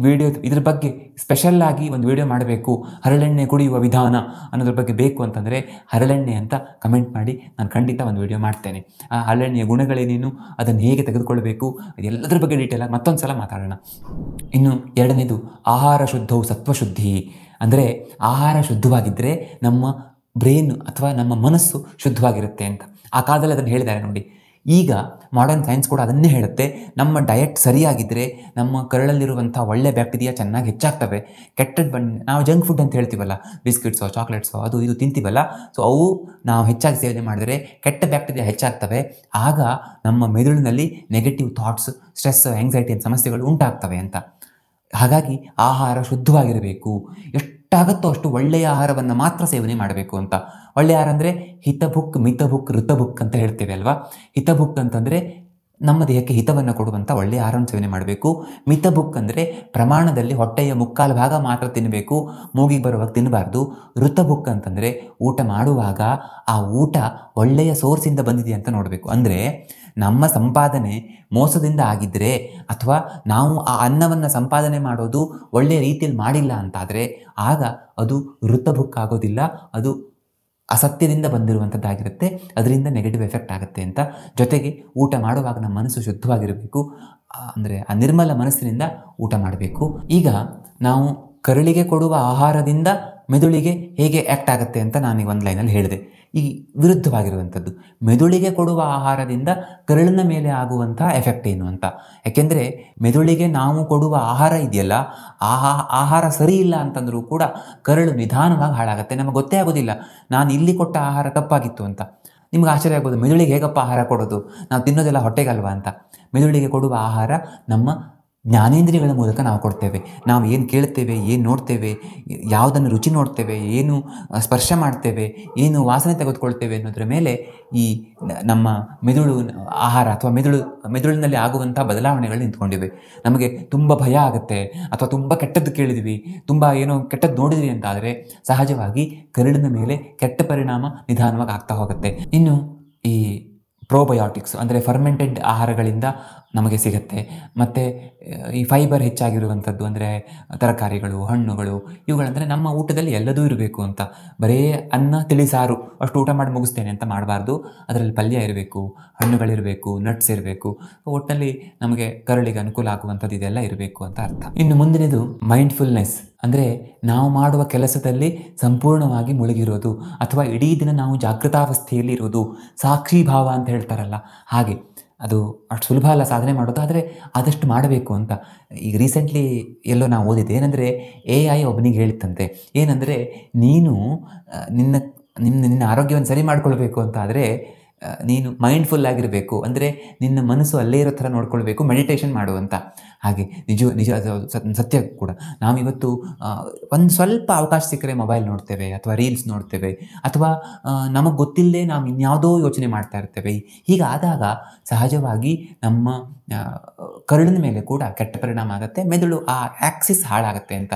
S1: ಇದ್ರ ಬಗ್ಗೆ ಸ್ಪೆಷಲ್ಲಾಗಿ ಒಂದು ವಿಡಿಯೋ ಮಾಡಬೇಕು, ಹರಳೆಣ್ಣೆ ಕುಡಿಯುವ ವಿಧಾನ ಅನ್ನೋದ್ರ ಬಗ್ಗೆ ಬೇಕು ಅಂತಂದರೆ ಹರಳೆಣ್ಣೆ ಅಂತ ಕಮೆಂಟ್ ಮಾಡಿ, ನಾನು ಖಂಡಿತ ಒಂದು ವಿಡಿಯೋ ಮಾಡ್ತೇನೆ. ಆ ಹರಳೆಣ್ಣೆಯ ಗುಣಗಳೇನೇನು, ಅದನ್ನು ಹೇಗೆ ತೆಗೆದುಕೊಳ್ಬೇಕು, ಅದೆಲ್ಲದ್ರ ಬಗ್ಗೆ ಡೀಟೇಲಾಗಿ ಮತ್ತೊಂದು ಸಲ ಮಾತಾಡೋಣ. ಇನ್ನು ಎರಡನೇದು ಆಹಾರ ಶುದ್ಧವು ಸತ್ವಶುದ್ಧಿ. ಅಂದರೆ ಆಹಾರ ಶುದ್ಧವಾಗಿದ್ದರೆ ನಮ್ಮ ಬ್ರೈನ್ ಅಥವಾ ನಮ್ಮ ಮನಸ್ಸು ಶುದ್ಧವಾಗಿರುತ್ತೆ ಅಂತ. ಆ ಕಾಲದಲ್ಲಿ ಅದನ್ನು ಹೇಳಿದ್ದಾರೆ ನೋಡಿ. ಈಗ ಮಾಡರ್ನ್ ಸೈನ್ಸ್ ಕೂಡ ಅದನ್ನೇ ಹೇಳುತ್ತೆ. ನಮ್ಮ ಡಯಟ್ ಸರಿಯಾಗಿದ್ದರೆ ನಮ್ಮ ಕರಳಲ್ಲಿರುವಂಥ ಒಳ್ಳೆ ಬ್ಯಾಕ್ಟೀರಿಯಾ ಚೆನ್ನಾಗಿ ಹೆಚ್ಚಾಗ್ತವೆ. ಕೆಟ್ಟದ್ದು ನಾವು ಜಂಕ್ ಫುಡ್ ಅಂತ ಹೇಳ್ತೀವಲ್ಲ, ಬಿಸ್ಕಿಟ್ಸೋ ಚಾಕ್ಲೇಟ್ಸೋ ಅದು ಇದು ತಿಂತೀವಲ್ಲ, ಸೊ ಅವು ನಾವು ಹೆಚ್ಚಾಗಿ ಸೇವನೆ ಮಾಡಿದರೆ ಕೆಟ್ಟ ಬ್ಯಾಕ್ಟೀರಿಯಾ ಹೆಚ್ಚಾಗ್ತವೆ. ಆಗ ನಮ್ಮ ಮೆದುಳಿನಲ್ಲಿ ನೆಗೆಟಿವ್ ಥಾಟ್ಸ್, ಸ್ಟ್ರೆಸ್, ಆ್ಯಂಗ್ಸೈಟಿ ಸಮಸ್ಯೆಗಳು ಉಂಟಾಗ್ತವೆ ಅಂತ. ಹಾಗಾಗಿ ಆಹಾರ ಶುದ್ಧವಾಗಿರಬೇಕು. ಎಷ್ಟಾಗುತ್ತೋ ಅಷ್ಟು ಒಳ್ಳೆಯ ಆಹಾರವನ್ನು ಮಾತ್ರ ಸೇವನೆ ಮಾಡಬೇಕು ಅಂತ. ಒಳ್ಳೆಯ ಆಹಾರ ಅಂದರೆ ಹಿತಭುಕ್, ಮಿತಭುಕ್, ಋತಭುಕ್ ಅಂತ ಹೇಳ್ತೇವೆ ಅಲ್ವಾ. ಹಿತಭುಕ್ ಅಂತಂದರೆ ನಮ್ಮ ದೇಹಕ್ಕೆ ಹಿತವನ್ನು ಕೊಡುವಂಥ ಒಳ್ಳೆಯ ಆಹಾರವನ್ನು ಸೇವನೆ ಮಾಡಬೇಕು. ಮಿತ ಬುಕ್ ಅಂದರೆ ಪ್ರಮಾಣದಲ್ಲಿ ಹೊಟ್ಟೆಯ ಮುಕ್ಕಾಲು ಭಾಗ ಮಾತ್ರ ತಿನ್ನಬೇಕು, ಮೂಗಿಗೆ ಬರುವಾಗ ತಿನ್ನಬಾರ್ದು. ಋತ ಬುಕ್ ಅಂತಂದರೆ ಊಟ ಮಾಡುವಾಗ ಆ ಊಟ ಒಳ್ಳೆಯ ಸೋರ್ಸಿಂದ ಬಂದಿದೆ ಅಂತ ನೋಡಬೇಕು. ಅಂದರೆ ನಮ್ಮ ಸಂಪಾದನೆ ಮೋಸದಿಂದ ಆಗಿದ್ದರೆ ಅಥವಾ ನಾವು ಆ ಅನ್ನವನ್ನು ಸಂಪಾದನೆ ಮಾಡೋದು ಒಳ್ಳೆಯ ರೀತಿಯಲ್ಲಿ ಮಾಡಿಲ್ಲ ಅಂತಾದರೆ ಆಗ ಅದು ಋತ ಬುಕ್ ಆಗೋದಿಲ್ಲ, ಅದು ಅಸತ್ಯದಿಂದ ಬಂದಿರುವಂಥದ್ದಾಗಿರುತ್ತೆ. ಅದರಿಂದ ನೆಗೆಟಿವ್ ಎಫೆಕ್ಟ್ ಆಗುತ್ತೆ ಅಂತ. ಜೊತೆಗೆ ಊಟ ಮಾಡುವಾಗ ನಮ್ಮ ಮನಸ್ಸು ಶುದ್ಧವಾಗಿರಬೇಕು, ಅಂದರೆ ಆ ನಿರ್ಮಲ ಮನಸ್ಸಿನಿಂದ ಊಟ ಮಾಡಬೇಕು. ಈಗ ನಾವು ಕರಳಿಗೆ ಕೊಡುವ ಆಹಾರದಿಂದ ಮೆದುಳಿಗೆ ಹೇಗೆ ಆ್ಯಕ್ಟ್ ಆಗುತ್ತೆ ಅಂತ ನಾನೀಗ ಒಂದು ಲೈನಲ್ಲಿ ಹೇಳಿದೆ. ಈ ವಿರುದ್ಧವಾಗಿರುವಂಥದ್ದು ಮೆದುಳಿಗೆ ಕೊಡುವ ಆಹಾರದಿಂದ ಕರಳಿನ ಮೇಲೆ ಆಗುವಂಥ ಎಫೆಕ್ಟ್ ಏನು ಅಂತ. ಯಾಕೆಂದರೆ ಮೆದುಳಿಗೆ ನಾವು ಕೊಡುವ ಆಹಾರ ಇದೆಯಲ್ಲ, ಆಹಾರ ಸರಿ ಇಲ್ಲ ಅಂತಂದರೂ ಕೂಡ ಕರಳು ನಿಧಾನವಾಗಿ ಹಾಳಾಗುತ್ತೆ. ನಮಗೆ ಗೊತ್ತೇ ಆಗೋದಿಲ್ಲ ನಾನು ಇಲ್ಲಿ ಕೊಟ್ಟ ಆಹಾರ ತಪ್ಪಾಗಿತ್ತು ಅಂತ. ನಿಮ್ಗೆ ಆಶ್ಚರ್ಯ ಆಗ್ಬೋದು, ಮೆದುಳಿಗೆ ಹೇಗಪ್ಪ ಆಹಾರ ಕೊಡೋದು, ನಾವು ತಿನ್ನೋದೆಲ್ಲ ಹೊಟ್ಟೆಗಲ್ವಾ ಅಂತ. ಮೆದುಳಿಗೆ ಕೊಡುವ ಆಹಾರ ನಮ್ಮ ಜ್ಞಾನೇಂದ್ರಿಯಗಳ ಮೂಲಕ ನಾವು ಕೊಡ್ತೇವೆ. ನಾವು ಏನು ಕೇಳ್ತೇವೆ, ಏನು ನೋಡ್ತೇವೆ, ಯಾವುದನ್ನು ರುಚಿ ನೋಡ್ತೇವೆ, ಏನು ಸ್ಪರ್ಶ ಮಾಡ್ತೇವೆ, ಏನು ವಾಸನೆ ತೆಗೆದುಕೊಳ್ತೇವೆ ಅನ್ನೋದ್ರ ಮೇಲೆ ಈ ನಮ್ಮ ಮೆದುಳು ಆಹಾರ ಅಥವಾ ಮೆದುಳಿನಲ್ಲಿ ಆಗುವಂಥ ಬದಲಾವಣೆಗಳು ನಿಂತ್ಕೊಂಡಿವೆ. ನಮಗೆ ತುಂಬ ಭಯ ಆಗುತ್ತೆ ಅಥವಾ ತುಂಬ ಕೆಟ್ಟದ್ದು ಕೇಳಿದ್ವಿ, ತುಂಬ ಏನೋ ಕೆಟ್ಟದ್ದು ನೋಡಿದ್ವಿ ಅಂತಾದರೆ ಸಹಜವಾಗಿ ಕರಳಿನ ಮೇಲೆ ಕೆಟ್ಟ ಪರಿಣಾಮ ನಿಧಾನವಾಗಿ ಆಗ್ತಾ ಹೋಗುತ್ತೆ. ಇನ್ನು ಈ ಪ್ರೋಬಯೋಟಿಕ್ಸ್ ಅಂದರೆ ಫರ್ಮೆಂಟೆಡ್ ಆಹಾರಗಳಿಂದ ನಮಗೆ ಸಿಗುತ್ತೆ. ಮತ್ತು ಈ ಫೈಬರ್ ಹೆಚ್ಚಾಗಿರುವಂಥದ್ದು ಅಂದರೆ ತರಕಾರಿಗಳು, ಹಣ್ಣುಗಳು, ಇವುಗಳಂದರೆ ನಮ್ಮ ಊಟದಲ್ಲಿ ಎಲ್ಲದೂ ಇರಬೇಕು ಅಂತ. ಬರೀ ಅನ್ನ ತಿಳಿ ಸಾರು ಅಷ್ಟು ಊಟ ಮಾಡಿ ಮುಗಿಸ್ತೇನೆ ಅಂತ ಮಾಡಬಾರ್ದು. ಅದರಲ್ಲಿ ಪಲ್ಯ ಇರಬೇಕು, ಹಣ್ಣುಗಳಿರಬೇಕು, ನಟ್ಸ್ ಇರಬೇಕು. ಒಟ್ಟಿನಲ್ಲಿ ನಮಗೆ ಕರಳಿಗೆ ಅನುಕೂಲ ಆಗುವಂಥದ್ದು ಇದೆಲ್ಲ ಇರಬೇಕು ಅಂತ ಅರ್ಥ. ಇನ್ನು ಮುಂದಿನದು ಮೈಂಡ್ಫುಲ್ನೆಸ್ ಅಂದರೆ ನಾವು ಮಾಡುವ ಕೆಲಸದಲ್ಲಿ ಸಂಪೂರ್ಣವಾಗಿ ಮುಳುಗಿರೋದು ಅಥವಾ ಇಡೀ ದಿನ ನಾವು ಜಾಗೃತಾವಸ್ಥೆಯಲ್ಲಿ ಇರೋದು. ಸಾಕ್ಷಿ ಭಾವ ಅಂತ ಹೇಳ್ತಾರಲ್ಲ ಹಾಗೆ. ಅದು ಅಷ್ಟು ಸುಲಭ ಅಲ್ಲ ಸಾಧನೆ ಮಾಡೋದು, ಆದರೆ ಆದಷ್ಟು ಮಾಡಬೇಕು ಅಂತ. ಈಗ ರೀಸೆಂಟ್ಲಿ ಎಲ್ಲೋ ನಾವು ಓದಿದ್ದೆ, ಏನಂದರೆ AI ಒಬ್ಬನಿಗೆ ಹೇಳಿತ್ತಂತೆ, ಏನಂದರೆ ನೀನು ನಿನ್ನ ಆರೋಗ್ಯವನ್ನು ಸರಿ ಮಾಡ್ಕೊಳ್ಬೇಕು ಅಂತ ಆದರೆ ನೀನು ಮೈಂಡ್ಫುಲ್ ಆಗಿರಬೇಕು. ಅಂದರೆ ನಿನ್ನ ಮನಸ್ಸು ಅಲ್ಲೇ ಇರೋ ಥರ ನೋಡ್ಕೊಳ್ಬೇಕು, ಮೆಡಿಟೇಷನ್ ಮಾಡುವಂಥ. ಹಾಗೆ ನಿಜ ಸತ್ಯ ಕೂಡ. ನಾವಿವತ್ತು ಒಂದು ಸ್ವಲ್ಪ ಅವಕಾಶ ಸಿಕ್ಕರೆ ಮೊಬೈಲ್ ನೋಡ್ತೇವೆ ಅಥವಾ ರೀಲ್ಸ್ ನೋಡ್ತೇವೆ ಅಥವಾ ನಮಗೆ ಗೊತ್ತಿಲ್ಲದೆ ನಾವು ಇನ್ಯಾವುದೋ ಯೋಚನೆ ಮಾಡ್ತಾ ಇರ್ತೇವೆ. ಹೀಗಾದಾಗ ಸಹಜವಾಗಿ ನಮ್ಮ ಕರಳಿನ ಮೇಲೆ ಕೂಡ ಕೆಟ್ಟ ಪರಿಣಾಮ ಆಗುತ್ತೆ. ಮೆದುಳು ಆ ಆ್ಯಕ್ಸಿಸ್ ಹಾಳಾಗುತ್ತೆ ಅಂತ.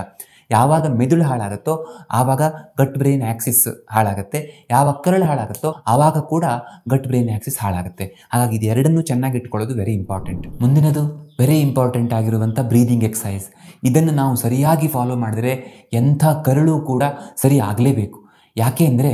S1: ಯಾವಾಗ ಮೆದುಳು ಹಾಳಾಗುತ್ತೋ ಆವಾಗ ಗಟ್ ಬ್ರೈನ್ ಆ್ಯಕ್ಸಿಸ್ ಹಾಳಾಗುತ್ತೆ. ಯಾವಾಗ ಕರಳು ಹಾಳಾಗುತ್ತೋ ಆವಾಗ ಕೂಡ ಗಟ್ ಬ್ರೈನ್ ಆ್ಯಕ್ಸಿಸ್ ಹಾಳಾಗುತ್ತೆ. ಹಾಗಾಗಿ ಇದು ಎರಡನ್ನೂ ಚೆನ್ನಾಗಿ ಇಟ್ಕೊಳ್ಳೋದು ವೆರಿ ಇಂಪಾರ್ಟೆಂಟ್. ಮುಂದಿನದು ವೆರಿ ಇಂಪಾರ್ಟೆಂಟ್ ಆಗಿರುವಂಥ ಬ್ರೀದಿಂಗ್ ಎಕ್ಸಸೈಸ್. ಇದನ್ನು ನಾವು ಸರಿಯಾಗಿ ಫಾಲೋ ಮಾಡಿದ್ರೆ ಎಂಥ ಕರಳು ಕೂಡ ಸರಿ ಆಗಲೇಬೇಕು. ಯಾಕೆ ಅಂದರೆ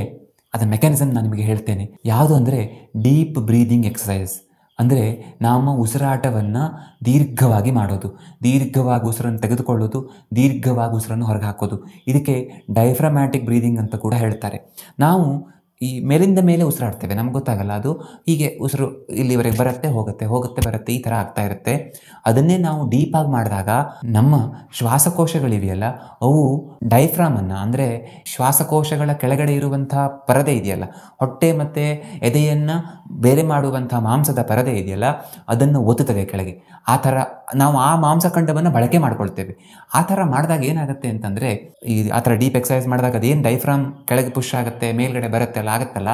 S1: ಅದರ ಮೆಕ್ಯಾನಿಸಮ್ ನಾನು ನಿಮಗೆ ಹೇಳ್ತೇನೆ. ಯಾವುದು ಅಂದರೆ ಡೀಪ್ ಬ್ರೀದಿಂಗ್ ಎಕ್ಸಸೈಸ್. ಅಂದರೆ ನಮ್ಮ ಉಸಿರಾಟವನ್ನು ದೀರ್ಘವಾಗಿ ಮಾಡೋದು, ದೀರ್ಘವಾಗಿ ಉಸಿರನ್ನು ತೆಗೆದುಕೊಳ್ಳೋದು, ದೀರ್ಘವಾಗಿ ಉಸಿರನ್ನು ಹೊರಗೆ ಹಾಕೋದು. ಇದಕ್ಕೆ ಡೈಫ್ರಮ್ಯಾಟಿಕ್ ಬ್ರೀದಿಂಗ್ ಅಂತ ಕೂಡ ಹೇಳ್ತಾರೆ. ನಾವು ಈ ಮೇಲಿಂದ ಮೇಲೆ ಉಸಿರಾಡ್ತೇವೆ, ನಮ್ಗೆ ಗೊತ್ತಾಗಲ್ಲ. ಅದು ಹೀಗೆ ಉಸಿರು ಇಲ್ಲಿವರೆಗೆ ಬರುತ್ತೆ, ಹೋಗುತ್ತೆ ಬರುತ್ತೆ, ಈ ಥರ ಆಗ್ತಾ ಇರುತ್ತೆ. ಅದನ್ನೇ ನಾವು ಡೀಪಾಗಿ ಮಾಡಿದಾಗ ನಮ್ಮ ಶ್ವಾಸಕೋಶಗಳಿವೆಯಲ್ಲ ಅವು ಡೈಫ್ರಾಮನ್ನು ಅಂದರೆ ಶ್ವಾಸಕೋಶಗಳ ಕೆಳಗಡೆ ಇರುವಂಥ ಪರದೆ ಇದೆಯಲ್ಲ, ಹೊಟ್ಟೆ ಮತ್ತು ಎದೆಯನ್ನು ಬೇರೆ ಮಾಡುವಂಥ ಮಾಂಸದ ಪರದೆ ಇದೆಯಲ್ಲ ಅದನ್ನು ಒತ್ತುತ್ತದೆ ಕೆಳಗೆ. ಆ ಥರ ನಾವು ಆ ಮಾಂಸಖಂಡವನ್ನು ಬಳಕೆ ಮಾಡ್ಕೊಳ್ತೇವೆ. ಆ ಥರ ಮಾಡಿದಾಗ ಏನಾಗುತ್ತೆ ಅಂತಂದರೆ ಆ ಥರ ಡೀಪ್ ಎಕ್ಸಸೈಸ್ ಮಾಡಿದಾಗ ಅದೇನು ಡೈಫ್ರಾಮ್ ಕೆಳಗೆ ಪುಷ್ ಆಗುತ್ತೆ, ಮೇಲ್ಗಡೆ ಬರುತ್ತೆ ಆಗುತ್ತಲ್ಲ,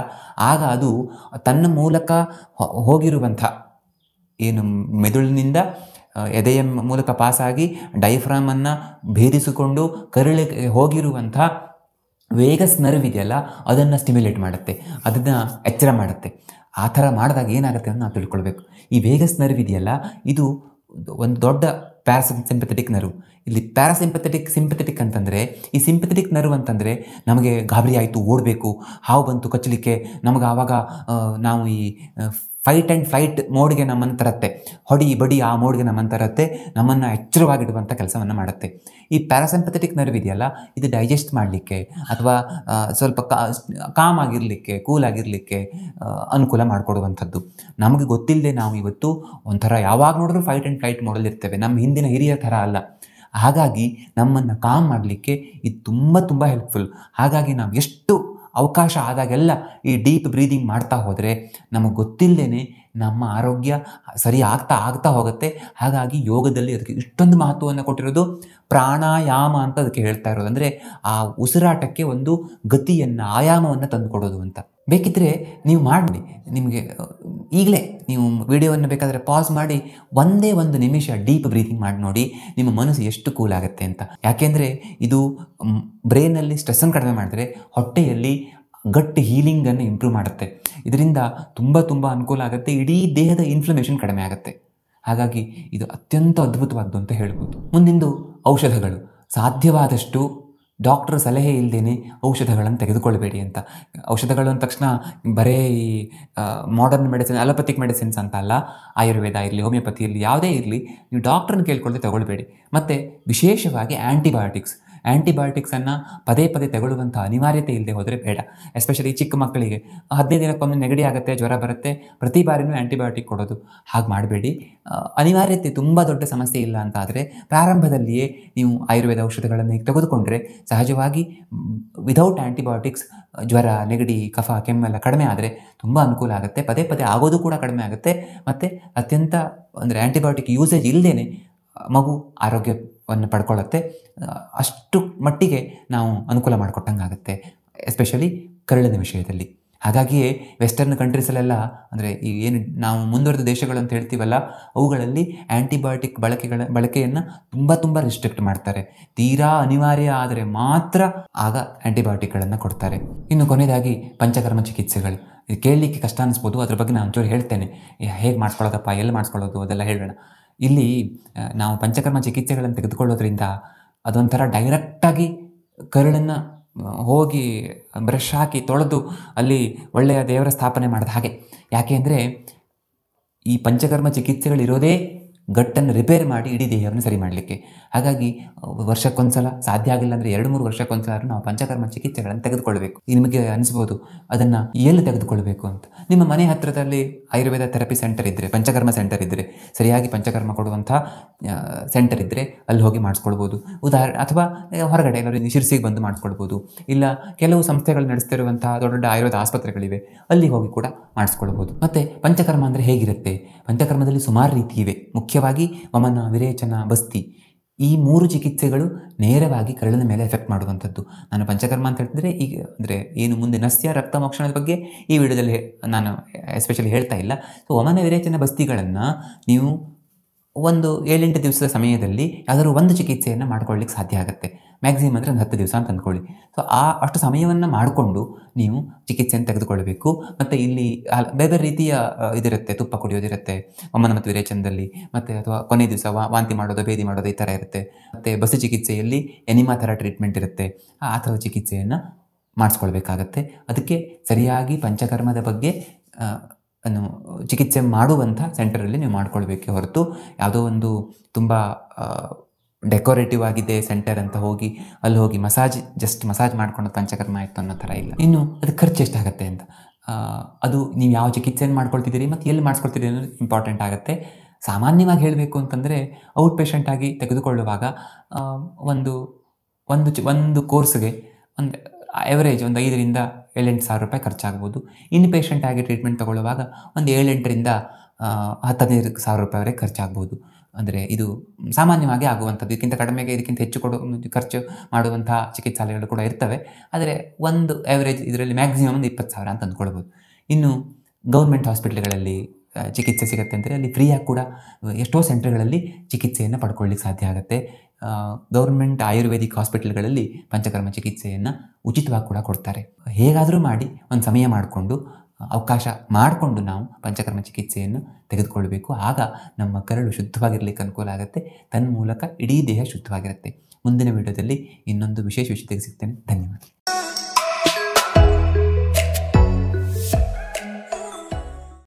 S1: ಆಗ ಅದು ತನ್ನ ಮೂಲಕ ಹೋಗಿರುವಂಥ ಏನು ಮೆದುಳಿನಿಂದ ಎದೆಯ ಮೂಲಕ ಪಾಸಾಗಿ ಡೈಫ್ರಾಮನ್ನು ಭೇದಿಸಿಕೊಂಡು ಕರಳಿಗೆ ಹೋಗಿರುವಂಥ ವೇಗಸ್ ನರ್ವ್ ಇದೆಯಲ್ಲ ಅದನ್ನು ಸ್ಟಿಮ್ಯುಲೇಟ್ ಮಾಡುತ್ತೆ, ಅದನ್ನು ಎಚ್ಚರ ಮಾಡುತ್ತೆ. ಆ ಥರ ಮಾಡಿದಾಗ ಏನಾಗುತ್ತೆ ಅಂತ ನಾವು ತಿಳ್ಕೊಳ್ಬೇಕು. ಈ ವೇಗಸ್ ನರ್ವ್ ಇದೆಯಲ್ಲ ಇದು ಒಂದು ದೊಡ್ಡ ಪ್ಯಾರಾಸಿಂಪಥೆಟಿಕ್ ನರ್ವ್. ಇಲ್ಲಿ ಸಿಂಪಥೆಟಿಕ್ ಅಂತಂದರೆ ಈ ಸಿಂಪಥೆಟಿಕ್ ನರ್ವ್ ಅಂತಂದರೆ ನಮಗೆ ಗಾಬರಿ ಆಯಿತು, ಓಡಬೇಕು, ಹಾವು ಬಂತು ಕಚ್ಚಲಿಕ್ಕೆ, ನಮಗೆ ಆವಾಗ ನಾವು ಈ ಫೈಟ್ ಆ್ಯಂಡ್ ಫ್ಲೈಟ್ ಮೋಡ್ಗೆ ನಮ್ಮನ್ನು ತರುತ್ತೆ, ಹೊಡಿ ಬಡಿ ಆ ಮೋಡ್ಗೆ ನಮ್ಮನ್ನು ತರುತ್ತೆ, ನಮ್ಮನ್ನು ಎಚ್ಚರವಾಗಿಡುವಂಥ ಕೆಲಸವನ್ನು ಮಾಡುತ್ತೆ. ಈ ಪ್ಯಾರಾಸಿಂಪಥೆಟಿಕ್ ನರ್ವ್ ಇದೆಯಲ್ಲ ಇದು ಡೈಜೆಸ್ಟ್ ಮಾಡಲಿಕ್ಕೆ ಅಥವಾ ಸ್ವಲ್ಪ ಕಾಮ್ ಆಗಿರಲಿಕ್ಕೆ, ಕೂಲ್ ಆಗಿರಲಿಕ್ಕೆ ಅನುಕೂಲ ಮಾಡಿಕೊಡುವಂಥದ್ದು. ನಮಗೆ ಗೊತ್ತಿಲ್ಲದೆ ನಾವು ಇವತ್ತು ಒಂಥರ ಯಾವಾಗ ನೋಡಿದ್ರೂ ಫೈಟ್ ಆ್ಯಂಡ್ ಫ್ಲೈಟ್ ಮೋಡಲ್ಲಿ ಇರ್ತೇವೆ, ನಮ್ಮ ಹಿಂದಿನ ಹಿರಿಯರ ಥರ ಅಲ್ಲ. ಹಾಗಾಗಿ ನಮ್ಮನ್ನು ಕಾಮ್ ಮಾಡಲಿಕ್ಕೆ ಇದು ತುಂಬ ಹೆಲ್ಪ್ಫುಲ್. ಹಾಗಾಗಿ ನಾವು ಎಷ್ಟು ಅವಕಾಶ ಆದಾಗೆಲ್ಲ ಈ ಡೀಪ್ ಬ್ರೀದಿಂಗ್ ಮಾಡ್ತಾ ಹೋದರೆ ನಮಗೆ ಗೊತ್ತಿಲ್ಲದೇ ನಮ್ಮ ಆರೋಗ್ಯ ಸರಿ ಆಗ್ತಾ ಆಗ್ತಾ ಹೋಗುತ್ತೆ. ಹಾಗಾಗಿ ಯೋಗದಲ್ಲಿ ಅದಕ್ಕೆ ಇಷ್ಟೊಂದು ಮಹತ್ವವನ್ನು ಕೊಟ್ಟಿರೋದು. ಪ್ರಾಣಾಯಾಮ ಅಂತ ಅದಕ್ಕೆ ಹೇಳ್ತಾ ಇರೋದು. ಅಂದರೆ ಆ ಉಸಿರಾಟಕ್ಕೆ ಒಂದು ಗತಿಯನ್ನು, ಆಯಾಮವನ್ನು ತಂದುಕೊಡೋದು ಅಂತ. ಬೇಕಿದ್ದರೆ ನೀವು ಮಾಡಿ, ನಿಮಗೆ ಈಗಲೇ ನೀವು ವಿಡಿಯೋವನ್ನು ಬೇಕಾದರೆ ಪಾಸ್ ಮಾಡಿ ಒಂದೇ ಒಂದು ನಿಮಿಷ ಡೀಪ್ ಬ್ರೀತಿಂಗ್ ಮಾಡಿ ನೋಡಿ, ನಿಮ್ಮ ಮನಸ್ಸು ಎಷ್ಟು ಕೂಲ್ ಆಗುತ್ತೆ ಅಂತ. ಯಾಕೆಂದರೆ ಇದು ಬ್ರೈನಲ್ಲಿ ಸ್ಟ್ರೆಸ್ಸನ್ನು ಕಡಿಮೆ ಮಾಡಿದ್ರೆ ಹೊಟ್ಟೆಯಲ್ಲಿ ಗಟ್ ಹೀಲಿಂಗನ್ನು ಇಂಪ್ರೂವ್ ಮಾಡುತ್ತೆ. ಇದರಿಂದ ತುಂಬ ಅನುಕೂಲ ಆಗುತ್ತೆ. ಇಡೀ ದೇಹದ ಇನ್ಫ್ಲಮೇಷನ್ ಕಡಿಮೆ ಆಗುತ್ತೆ. ಹಾಗಾಗಿ ಇದು ಅತ್ಯಂತ ಅದ್ಭುತವಾದ್ದು ಅಂತ ಹೇಳ್ಬೋದು. ಮುಂದಿಂದು ಔಷಧಗಳು. ಸಾಧ್ಯವಾದಷ್ಟು ಡಾಕ್ಟರ್ ಸಲಹೆ ಇಲ್ಲದೇ ಔಷಧಗಳನ್ನು ತೆಗೆದುಕೊಳ್ಬೇಡಿ ಅಂತ. ಔಷಧಗಳು ಅಂದ ತಕ್ಷಣ ಬರೀ ಈ ಮಾಡರ್ನ್ ಮೆಡಿಸಿನ್, ಅಲೋಪತಿಕ್ ಮೆಡಿಸಿನ್ಸ್ ಅಂತ ಅಲ್ಲ. ಆಯುರ್ವೇದ ಇರಲಿ, ಹೋಮಿಯೋಪತಿ ಇರಲಿ, ಯಾವುದೇ ಇರಲಿ, ನೀವು ಡಾಕ್ಟ್ರನ್ನ ಕೇಳ್ಕೊಳ್ಳದೆ ತಗೊಳ್ಬೇಡಿ. ಮತ್ತು ವಿಶೇಷವಾಗಿ ಆ್ಯಂಟಿಬಯೋಟಿಕ್ಸನ್ನು ಪದೇ ತಗೊಳ್ಳುವಂಥ ಅನಿವಾರ್ಯತೆ ಇಲ್ಲದೆ ಹೋದರೆ ಬೇಡ. ಎಸ್ಪೆಷಲಿ ಚಿಕ್ಕ ಮಕ್ಕಳಿಗೆ 15 ದಿನಕ್ಕೊಮ್ಮೆ ನೆಗಡಿ ಆಗುತ್ತೆ, ಜ್ವರ ಬರುತ್ತೆ, ಪ್ರತಿ ಬಾರಿನೂ ಆ್ಯಂಟಿಬಯೋಟಿಕ್ ಕೊಡೋದು, ಹಾಗೆ ಮಾಡಬೇಡಿ. ಅನಿವಾರ್ಯತೆ ತುಂಬ ದೊಡ್ಡ ಸಮಸ್ಯೆ ಇಲ್ಲ ಅಂತ ಆದರೆ ಪ್ರಾರಂಭದಲ್ಲಿಯೇ ನೀವು ಆಯುರ್ವೇದ ಔಷಧಗಳನ್ನು ತೆಗೆದುಕೊಂಡ್ರೆ ಸಹಜವಾಗಿ ವಿದೌಟ್ ಆ್ಯಂಟಿಬಯೋಟಿಕ್ಸ್ ಜ್ವರ, ನೆಗಡಿ, ಕಫ, ಕೆಮ್ಮೆಲ್ಲ ಕಡಿಮೆ ಆದರೆ ತುಂಬ ಅನುಕೂಲ ಆಗುತ್ತೆ. ಪದೇ ಆಗೋದು ಕೂಡ ಕಡಿಮೆ ಆಗುತ್ತೆ. ಮತ್ತು ಅತ್ಯಂತ ಅಂದರೆ ಆ್ಯಂಟಿಬಯೋಟಿಕ್ ಯೂಸೇಜ್ ಇಲ್ಲದೇ ಮಗು ಆರೋಗ್ಯವನ್ನು ಪಡ್ಕೊಳ್ಳುತ್ತೆ. ಅಷ್ಟು ಮಟ್ಟಿಗೆ ನಾವು ಅನುಕೂಲ ಮಾಡಿಕೊಟ್ಟಂಗೆ ಆಗುತ್ತೆ, ಎಸ್ಪೆಷಲಿ ಕರುಳಿನ ವಿಷಯದಲ್ಲಿ. ಹಾಗಾಗಿಯೇ ವೆಸ್ಟರ್ನ್ ಕಂಟ್ರೀಸಲ್ಲೆಲ್ಲ, ಅಂದರೆ ಈ ಏನು ನಾವು ಮುಂದುವರೆದ ದೇಶಗಳು ಅಂತ ಹೇಳ್ತೀವಲ್ಲ, ಅವುಗಳಲ್ಲಿ ಆ್ಯಂಟಿಬಯೋಟಿಕ್ ಬಳಕೆಯನ್ನು ತುಂಬ ರಿಸ್ಟ್ರಿಕ್ಟ್ ಮಾಡ್ತಾರೆ. ತೀರಾ ಅನಿವಾರ್ಯ ಆದರೆ ಮಾತ್ರ ಆಗ ಆ್ಯಂಟಿಬಯೋಟಿಕ್ಗಳನ್ನು ಕೊಡ್ತಾರೆ. ಇನ್ನು ಕೊನೆಯದಾಗಿ ಪಂಚಕರ್ಮ ಚಿಕಿತ್ಸೆಗಳು. ಇದು ಕೇಳಲಿಕ್ಕೆ ಕಷ್ಟ ಅನಿಸ್ಬೋದು, ಅದ್ರ ಬಗ್ಗೆ ನಾನು ಒಂಚೂರು ಹೇಳ್ತೇನೆ. ಹೇಗೆ ಮಾಡಿಸ್ಕೊಳ್ಳೋದಪ್ಪ, ಎಲ್ಲಿ ಮಾಡಿಸ್ಕೊಳ್ಳೋದು ಅದೆಲ್ಲ ಹೇಳೋಣ. ಇಲ್ಲಿ ನಾವು ಪಂಚಕರ್ಮ ಚಿಕಿತ್ಸೆಗಳನ್ನು ತೆಗೆದುಕೊಳ್ಳೋದ್ರಿಂದ ಅದೊಂಥರ ಡೈರೆಕ್ಟಾಗಿ ಕರುಳನ್ನು ಹೋಗಿ ಬ್ರಷ್ ಹಾಕಿ ತೊಳೆದು ಅಲ್ಲಿ ಒಳ್ಳೆಯ ದೇವರ ಸ್ಥಾಪನೆ ಮಾಡಿದ ಹಾಗೆ. ಯಾಕೆ ಅಂದರೆ ಈ ಪಂಚಕರ್ಮ ಚಿಕಿತ್ಸೆಗಳಿರೋದೇ ಗಟ್ಟನ್ನು ರಿಪೇರ್ ಮಾಡಿ ಇಡೀ ದೇಹವನ್ನು ಸರಿ ಮಾಡಲಿಕ್ಕೆ. ಹಾಗಾಗಿ ವರ್ಷಕ್ಕೊಂದ್ಸಲ, ಸಾಧ್ಯ ಆಗಿಲ್ಲ ಅಂದರೆ 2-3 ವರ್ಷಕ್ಕೊಂದ್ಸಲ ನಾವು ಪಂಚಕರ್ಮ ಚಿಕಿತ್ಸೆಗಳನ್ನು ತೆಗೆದುಕೊಳ್ಬೇಕು. ನಿಮಗೆ ಅನಿಸ್ಬೋದು ಅದನ್ನು ಎಲ್ಲಿ ತೆಗೆದುಕೊಳ್ಬೇಕು ಅಂತ. ನಿಮ್ಮ ಮನೆ ಹತ್ತಿರದಲ್ಲಿ ಆಯುರ್ವೇದ ಥೆರಪಿ ಸೆಂಟರ್ ಇದ್ದರೆ, ಪಂಚಕರ್ಮ ಸೆಂಟರ್ ಇದ್ದರೆ, ಸರಿಯಾಗಿ ಪಂಚಕರ್ಮ ಕೊಡುವಂಥ ಸೆಂಟರ್ ಇದ್ದರೆ ಅಲ್ಲಿ ಹೋಗಿ ಮಾಡಿಸ್ಕೊಳ್ಬೋದು. ಅಥವಾ ಹೊರಗಡೆ ಎಲ್ಲರೂ ಶಿರ್ಸಿಗೆ ಬಂದು ಮಾಡಿಸ್ಕೊಳ್ಬೋದು. ಇಲ್ಲ ಕೆಲವು ಸಂಸ್ಥೆಗಳು ನಡೆಸ್ತಿರುವಂಥ ದೊಡ್ಡ ಆಯುರ್ವೇದ ಆಸ್ಪತ್ರೆಗಳಿವೆ, ಅಲ್ಲಿ ಹೋಗಿ ಕೂಡ ಮಾಡಿಸ್ಕೊಳ್ಬೋದು. ಮತ್ತು ಪಂಚಕರ್ಮ ಅಂದರೆ ಹೇಗಿರುತ್ತೆ? ಪಂಚಕರ್ಮದಲ್ಲಿ ಸುಮಾರು ರೀತಿ ಇವೆ. ಮುಖ್ಯವಾಗಿ ವಮನ, ವಿರೇಚನ, ಬಸ್ತಿ, ಈ 3 ಚಿಕಿತ್ಸೆಗಳು ನೇರವಾಗಿ ಕರುಳಿನ ಮೇಲೆ ಎಫೆಕ್ಟ್ ಮಾಡುವಂಥದ್ದು. ನಾನು ಪಂಚಕರ್ಮ ಅಂತ ಹೇಳ್ತಿದ್ರೆ ಈಗ ಅಂದರೆ ಏನು ಮುಂದೆ ನಸ್ಯ, ರಕ್ತ ಮೋಕ್ಷಣದ ಬಗ್ಗೆ ಈ ವಿಡಿಯೋದಲ್ಲಿ ನಾನು ಎಸ್ಪೆಷಲಿ ಹೇಳ್ತಾ ಇಲ್ಲ. ಸೊ ವಮನ, ವಿರೇಚನ, ಬಸ್ತಿಗಳನ್ನು ನೀವು ಒಂದು 7-8 ದಿವಸದ ಸಮಯದಲ್ಲಿ ಯಾವುದಾದ್ರು ಒಂದು ಚಿಕಿತ್ಸೆಯನ್ನು ಮಾಡ್ಕೊಳ್ಳಿಕ್ಕೆ ಸಾಧ್ಯ ಆಗುತ್ತೆ. ಮ್ಯಾಕ್ಸಿಮಮ್ ಅಂದರೆ ಒಂದು 10 ದಿವಸ ಅಂತ ಅಂದ್ಕೊಳ್ಳಿ. ಸೊ ಅಷ್ಟು ಸಮಯವನ್ನು ಮಾಡಿಕೊಂಡು ನೀವು ಚಿಕಿತ್ಸೆಯನ್ನು ತೆಗೆದುಕೊಳ್ಬೇಕು. ಮತ್ತು ಇಲ್ಲಿ ಬೇರೆ ರೀತಿಯ ಇದಿರುತ್ತೆ, ತುಪ್ಪ ಕುಡಿಯೋದಿರುತ್ತೆ ವಮನ ಮತ್ತು ವಿರೇಚನದಲ್ಲಿ, ಮತ್ತು ಅಥವಾ ಕೊನೆ ದಿವಸ ವಾಂತಿ ಮಾಡೋದು, ಭೇದಿ ಮಾಡೋದು, ಈ ಥರ ಇರುತ್ತೆ. ಮತ್ತು ಬಸ್ತಿ ಚಿಕಿತ್ಸೆಯಲ್ಲಿ ಎನಿಮಾ ಥರ ಟ್ರೀಟ್ಮೆಂಟ್ ಇರುತ್ತೆ. ಆ ಥರದ ಚಿಕಿತ್ಸೆಯನ್ನು ಮಾಡಿಸ್ಕೊಳ್ಬೇಕಾಗತ್ತೆ. ಅದಕ್ಕೆ ಸರಿಯಾಗಿ ಪಂಚಕರ್ಮದ ಬಗ್ಗೆ ಚಿಕಿತ್ಸೆ ಮಾಡುವಂಥ ಸೆಂಟರಲ್ಲಿ ನೀವು ಮಾಡ್ಕೊಳ್ಬೇಕೆ ಹೊರತು ಯಾವುದೋ ಒಂದು ತುಂಬ ಡೆಕೋರೇಟಿವ್ ಆಗಿದೆ ಸೆಂಟರ್ ಅಂತ ಹೋಗಿ ಅಲ್ಲಿ ಹೋಗಿ ಜಸ್ಟ್ ಮಸಾಜ್ ಮಾಡ್ಕೊಂಡು ಪಂಚಕರ್ಮ ಆಯಿತು ಅನ್ನೋ ಥರ ಇಲ್ಲ. ಇನ್ನು ಅದು ಖರ್ಚು ಎಷ್ಟಾಗುತ್ತೆ ಅಂತ, ಅದು ನೀವು ಯಾವ ಚಿಕಿತ್ಸೆಯನ್ನು ಮಾಡ್ಕೊಳ್ತಿದ್ದೀರಿ ಮತ್ತು ಎಲ್ಲಿ ಮಾಡಿಸ್ಕೊಳ್ತಿದ್ದೀರಿ ಅನ್ನೋದು ಇಂಪಾರ್ಟೆಂಟ್ ಆಗುತ್ತೆ. ಸಾಮಾನ್ಯವಾಗಿ ಹೇಳಬೇಕು ಅಂತಂದರೆ ಔಟ್ ಪೇಷಂಟ್ ಆಗಿ ತೆಗೆದುಕೊಳ್ಳುವಾಗ ಒಂದು ಕೋರ್ಸ್ಗೆ ಒಂದು ಎವರೇಜ್ ಒಂದು 5,000-7,000-8 ಸಾವಿರ ರೂಪಾಯಿ ಖರ್ಚಾಗ್ಬೋದು. ಇನ್ ಪೇಷಂಟ್ ಆಗಿ ಟ್ರೀಟ್ಮೆಂಟ್ ತೊಗೊಳ್ಳುವಾಗ ಒಂದು 7-8ರಿಂದ 10-15 ಸಾವಿರ ರೂಪಾಯಿವರೆಗೆ ಖರ್ಚಾಗ್ಬೋದು. ಅಂದರೆ ಇದು ಸಾಮಾನ್ಯವಾಗಿ ಆಗುವಂಥದ್ದು. ಇದಕ್ಕಿಂತ ಕಡಿಮೆಗೆ, ಇದಕ್ಕಿಂತ ಹೆಚ್ಚು ಖರ್ಚು ಮಾಡುವಂಥ ಚಿಕಿತ್ಸಾಲಯಗಳು ಕೂಡ ಇರ್ತವೆ. ಆದರೆ ಒಂದು ಆ್ಯಾವ್ರೇಜ್ ಇದರಲ್ಲಿ ಮ್ಯಾಕ್ಸಿಮಮ್ ಒಂದು 20,000 ಅಂತ ಅಂದ್ಕೊಳ್ಬೋದು. ಇನ್ನು ಗೌರ್ಮೆಂಟ್ ಹಾಸ್ಪಿಟ್ಲ್ಗಳಲ್ಲಿ ಚಿಕಿತ್ಸೆ ಸಿಗುತ್ತೆ ಅಂದರೆ ಅಲ್ಲಿ ಫ್ರೀಯಾಗಿ ಕೂಡ ಎಷ್ಟೋ ಸೆಂಟರ್ಗಳಲ್ಲಿ ಚಿಕಿತ್ಸೆಯನ್ನು ಪಡ್ಕೊಳ್ಳಿಕ್ಕೆ ಸಾಧ್ಯ ಆಗುತ್ತೆ. ಗೌರ್ಮೆಂಟ್ ಆಯುರ್ವೇದಿಕ್ ಹಾಸ್ಪಿಟಲ್ಗಳಲ್ಲಿ ಪಂಚಕರ್ಮ ಚಿಕಿತ್ಸೆಯನ್ನು ಉಚಿತವಾಗಿ ಕೂಡ ಕೊಡ್ತಾರೆ. ಹೇಗಾದರೂ ಮಾಡಿ ಒಂದು ಸಮಯ ಮಾಡಿಕೊಂಡು, ಅವಕಾಶ ಮಾಡಿಕೊಂಡು ನಾವು ಪಂಚಕರ್ಮ ಚಿಕಿತ್ಸೆಯನ್ನು ತೆಗೆದುಕೊಳ್ಬೇಕು. ಆಗ ನಮ್ಮ ಕರಳು ಶುದ್ಧವಾಗಿರಲಿಕ್ಕೆ ಅನುಕೂಲ ಆಗುತ್ತೆ. ತನ್ನ ಮೂಲಕ ಇಡೀ ದೇಹ ಶುದ್ಧವಾಗಿರುತ್ತೆ. ಮುಂದಿನ ವಿಡಿಯೋದಲ್ಲಿ ಇನ್ನೊಂದು ವಿಶೇಷ ವಿಷಯ ಸಿಗ್ತೇನೆ. ಧನ್ಯವಾದ.